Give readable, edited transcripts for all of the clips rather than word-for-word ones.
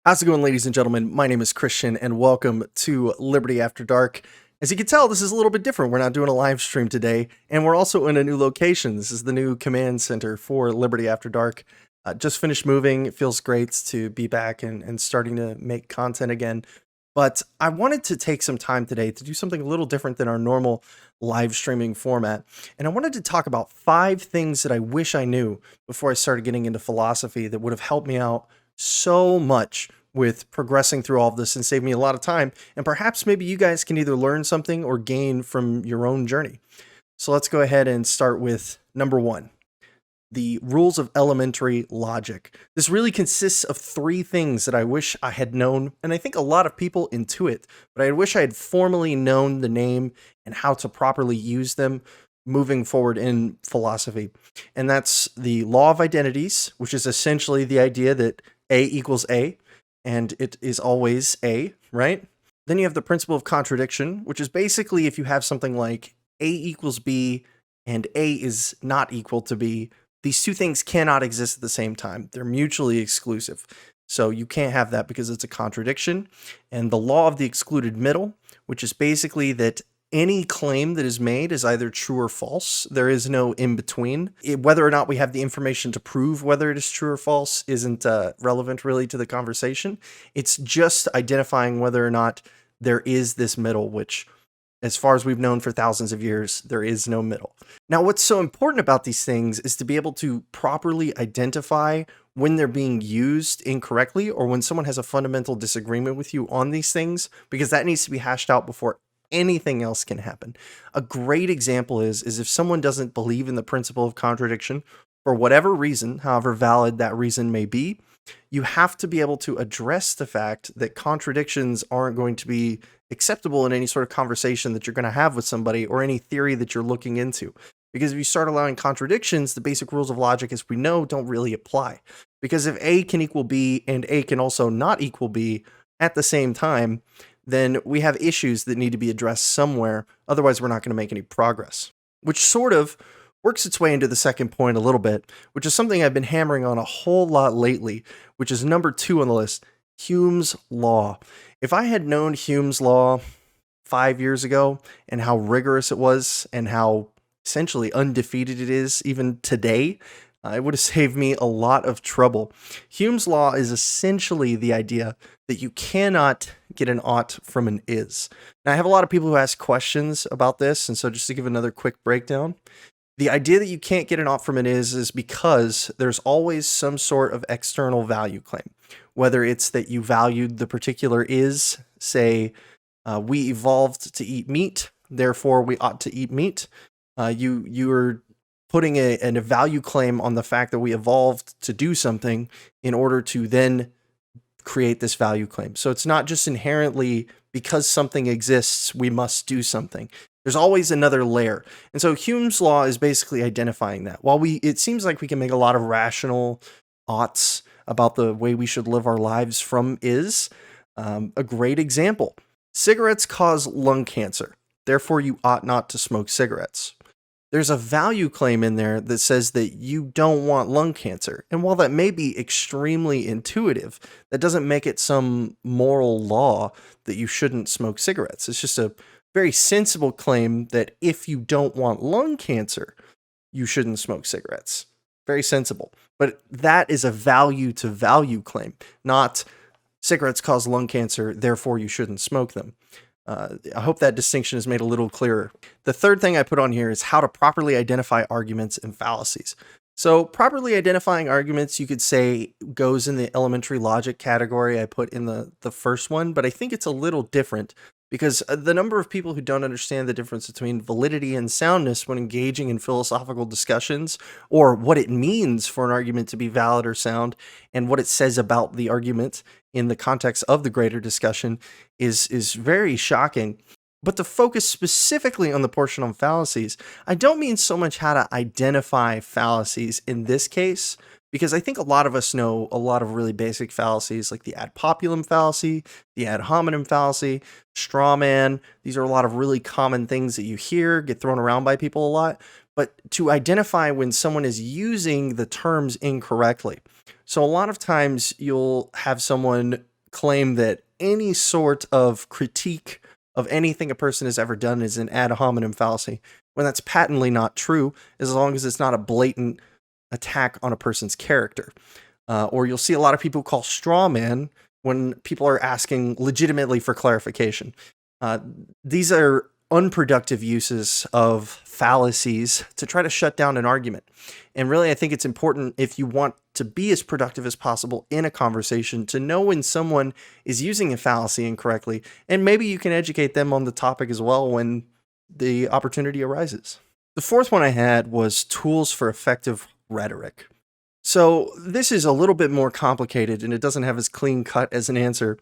How's it going, ladies and gentlemen? My name is Christian, and welcome to Liberty After Dark. As you can tell, this is a little bit different. We're not doing a live stream today, and we're also in a new location. This is the new command center for Liberty After Dark. Just finished moving. It feels great to be back and starting to make content again. But I wanted to take some time today to do something a little different than our normal live streaming format. And I wanted to talk about 5 things that I wish I knew before I started getting into philosophy that would have helped me out so much with progressing through all of this and save me a lot of time. And perhaps maybe you guys can either learn something or gain from your own journey. So let's go ahead and start with number 1. The rules of elementary logic. This really consists of 3 things that I wish I had known, and I think a lot of people intuit, but I wish I had formally known the name and how to properly use them moving forward in philosophy. And that's the law of identities, which is essentially the idea that A equals A, and it is always A, right? Then you have the principle of contradiction, which is basically if you have something like A equals B and A is not equal to B, these 2 things cannot exist at the same time. They're mutually exclusive. So you can't have that because it's a contradiction. And the law of the excluded middle, which is basically that any claim that is made is either true or false. There is no in between. Whether or not we have the information to prove whether it is true or false isn't relevant really to the conversation. It's just identifying whether or not there is this middle, which, as far as we've known for thousands of years, there is no middle. Now, what's so important about these things is to be able to properly identify when they're being used incorrectly or when someone has a fundamental disagreement with you on these things, because that needs to be hashed out before anything else can happen. A great example is if someone doesn't believe in the principle of contradiction for whatever reason, however valid that reason may be, you have to be able to address the fact that contradictions aren't going to be acceptable in any sort of conversation that you're going to have with somebody or any theory that you're looking into. Because if you start allowing contradictions, the basic rules of logic, as we know, don't really apply. Because if A can equal B and A can also not equal B at the same time, then we have issues that need to be addressed somewhere. Otherwise, we're not going to make any progress. Which sort of works its way into the second point a little bit, which is something I've been hammering on a whole lot lately, which is number 2 on the list, Hume's Law. If I had known Hume's Law 5 years ago and how rigorous it was and how essentially undefeated it is even today, it would have saved me a lot of trouble. Hume's Law is essentially the idea that you cannot get an ought from an is. Now, I have a lot of people who ask questions about this, and so just to give another quick breakdown, the idea that you can't get an ought from an is because there's always some sort of external value claim. Whether it's that you valued the particular is, say, we evolved to eat meat, therefore we ought to eat meat. You're putting a value claim on the fact that we evolved to do something in order to then create this value claim. So it's not just inherently because something exists, we must do something. There's always another layer. And so Hume's Law is basically identifying that. While it seems like we can make a lot of rational oughts about the way we should live our lives from is, a great example. Cigarettes cause lung cancer. Therefore, you ought not to smoke cigarettes. There's a value claim in there that says that you don't want lung cancer. And while that may be extremely intuitive, that doesn't make it some moral law that you shouldn't smoke cigarettes. It's just a very sensible claim that if you don't want lung cancer, you shouldn't smoke cigarettes. Very sensible. But that is a value to value claim, not cigarettes cause lung cancer, therefore you shouldn't smoke them. I hope that distinction is made a little clearer. The third thing I put on here is how to properly identify arguments and fallacies. So properly identifying arguments, you could say, goes in the elementary logic category I put in the first one, but I think it's a little different because the number of people who don't understand the difference between validity and soundness when engaging in philosophical discussions, or what it means for an argument to be valid or sound, and what it says about the argument in the context of the greater discussion is very shocking. But to focus specifically on the portion on fallacies, I don't mean so much how to identify fallacies in this case, because I think a lot of us know a lot of really basic fallacies like the ad populum fallacy, the ad hominem fallacy, straw man. These are a lot of really common things that you hear, get thrown around by people a lot. But to identify when someone is using the terms incorrectly. So a lot of times you'll have someone claim that any sort of critique of anything a person has ever done is an ad hominem fallacy, when that's patently not true, as long as it's not a blatant attack on a person's character. Or you'll see a lot of people call straw man when people are asking legitimately for clarification. Uh, these are unproductive uses of fallacies to try to shut down an argument. And really, I think it's important, if you want to be as productive as possible in a conversation, to know when someone is using a fallacy incorrectly, and maybe you can educate them on the topic as well when the opportunity arises. The fourth one I had was tools for effective rhetoric. So this is a little bit more complicated and it doesn't have as clean cut as an answer.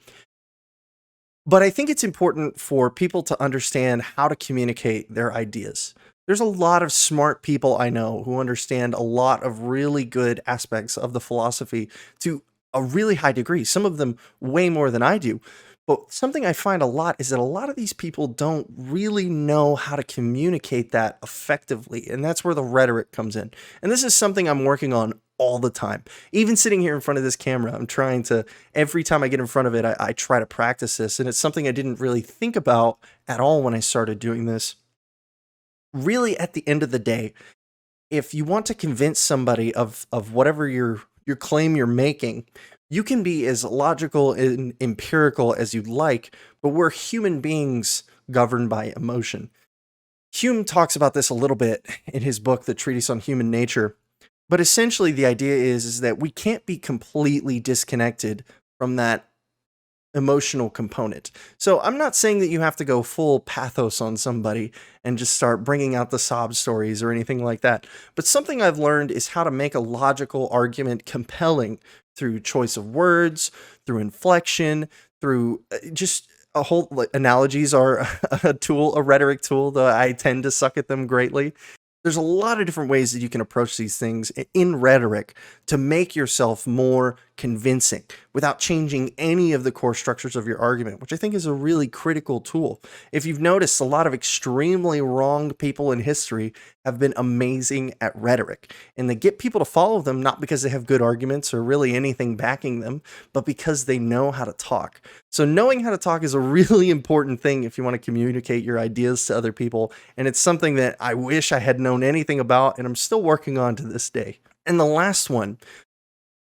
But I think it's important for people to understand how to communicate their ideas. There's a lot of smart people I know who understand a lot of really good aspects of the philosophy to a really high degree, some of them way more than I do. But something I find a lot is that a lot of these people don't really know how to communicate that effectively. And that's where the rhetoric comes in. And this is something I'm working on all the time. Even sitting here in front of this camera, I'm trying to, every time I get in front of it, I try to practice this. And it's something I didn't really think about at all when I started doing this. Really, at the end of the day, if you want to convince somebody of whatever your claim you're making, you can be as logical and empirical as you'd like, but we're human beings governed by emotion. Hume talks about this a little bit in his book, The Treatise on Human Nature. But essentially, the idea is that we can't be completely disconnected from that emotional component. So I'm not saying that you have to go full pathos on somebody and just start bringing out the sob stories or anything like that. But something I've learned is how to make a logical argument compelling through choice of words, through inflection, through just a whole, like, analogies are a tool, a rhetoric tool, though I tend to suck at them greatly. There's a lot of different ways that you can approach these things in rhetoric to make yourself more convincing without changing any of the core structures of your argument, which I think is a really critical tool. If you've noticed, a lot of extremely wronged people in history have been amazing at rhetoric, and they get people to follow them not because they have good arguments or really anything backing them, but because they know how to talk. So knowing how to talk is a really important thing if you want to communicate your ideas to other people, and it's something that I wish I had known anything about, and I'm still working on to this day. And the last one,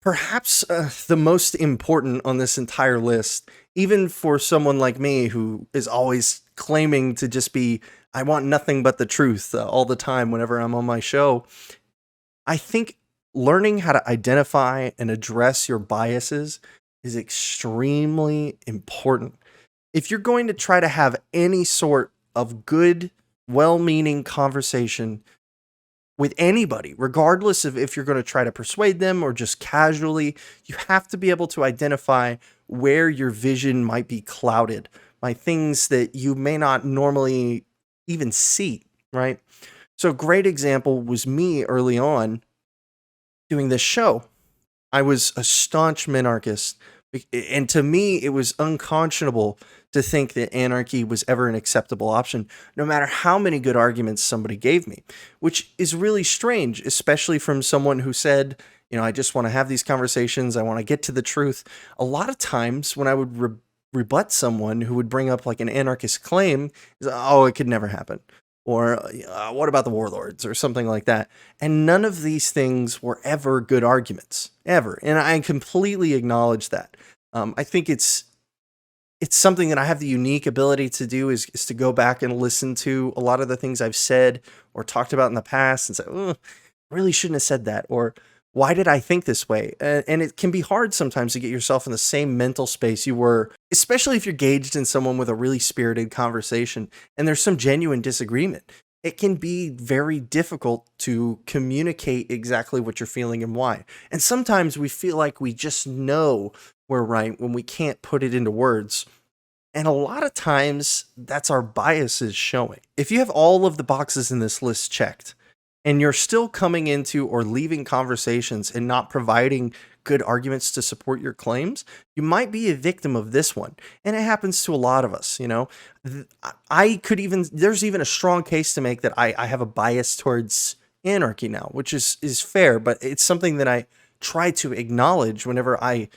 perhaps the most important on this entire list, even for someone like me who is always claiming to just be, I want nothing but the truth all the time whenever I'm on my show, I think learning how to identify and address your biases is extremely important. If you're going to try to have any sort of good, well-meaning conversation with anybody, regardless of if you're going to try to persuade them or just casually, you have to be able to identify where your vision might be clouded by things that you may not normally even see, right? So a great example was me early on doing this show. I was a staunch minarchist, and to me, it was unconscionable to think that anarchy was ever an acceptable option, no matter how many good arguments somebody gave me, which is really strange, especially from someone who said, I just want to have these conversations, I want to get to the truth. A lot of times when I would rebut someone who would bring up like an anarchist claim, oh, it could never happen. Or what about the warlords or something like that? And none of these things were ever good arguments, ever. And I completely acknowledge that. I think it's something that I have the unique ability to do is to go back and listen to a lot of the things I've said or talked about in the past and say, I really shouldn't have said that. Or why did I think this way? And it can be hard sometimes to get yourself in the same mental space you were, especially if you're engaged in someone with a really spirited conversation and there's some genuine disagreement. It can be very difficult to communicate exactly what you're feeling and why. And sometimes we feel like we just know we're right when we can't put it into words. And a lot of times that's our biases showing. If you have all of the boxes in this list checked, and you're still coming into or leaving conversations and not providing good arguments to support your claims, you might be a victim of this one. And it happens to a lot of us, there's even a strong case to make that I have a bias towards anarchy now, which is fair, but it's something that I try to acknowledge whenever I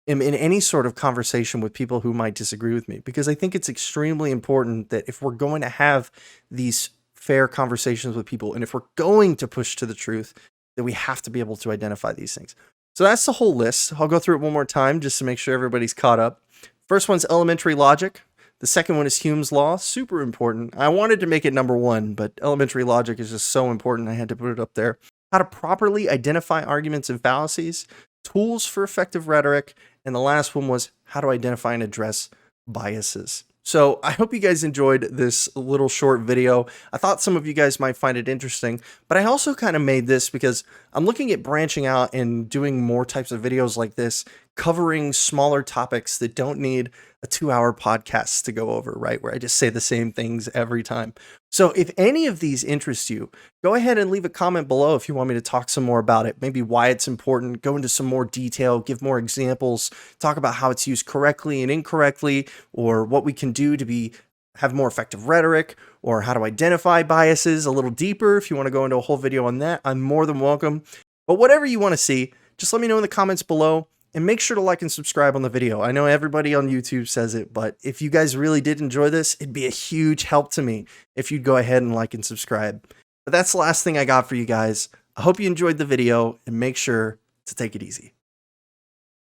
am in any sort of conversation with people who might disagree with me, because I think it's extremely important that if we're going to have these fair conversations with people, and if we're going to push to the truth, that we have to be able to identify these things. So that's the whole list. I'll go through it one more time just to make sure everybody's caught up. First one's elementary logic. The second one is Hume's law, super important. I wanted to make it number one, but elementary logic is just so important I had to put it up there. How to properly identify arguments and fallacies, tools for effective rhetoric, and the last one was how to identify and address biases. So I hope you guys enjoyed this little short video. I thought some of you guys might find it interesting, but I also kind of made this because I'm looking at branching out and doing more types of videos like this, covering smaller topics that don't need a 2-hour podcast to go over, right? Where I just say the same things every time. So if any of these interest you, go ahead and leave a comment below if you want me to talk some more about it, maybe why it's important, go into some more detail, give more examples, talk about how it's used correctly and incorrectly, or what we can do to have more effective rhetoric, or how to identify biases a little deeper. If you want to go into a whole video on that, I'm more than welcome. But whatever you want to see, just let me know in the comments below. And make sure to like and subscribe on the video. I know everybody on YouTube says it, but if you guys really did enjoy this, it'd be a huge help to me if you'd go ahead and like and subscribe. But that's the last thing I got for you guys. I hope you enjoyed the video, and make sure to take it easy.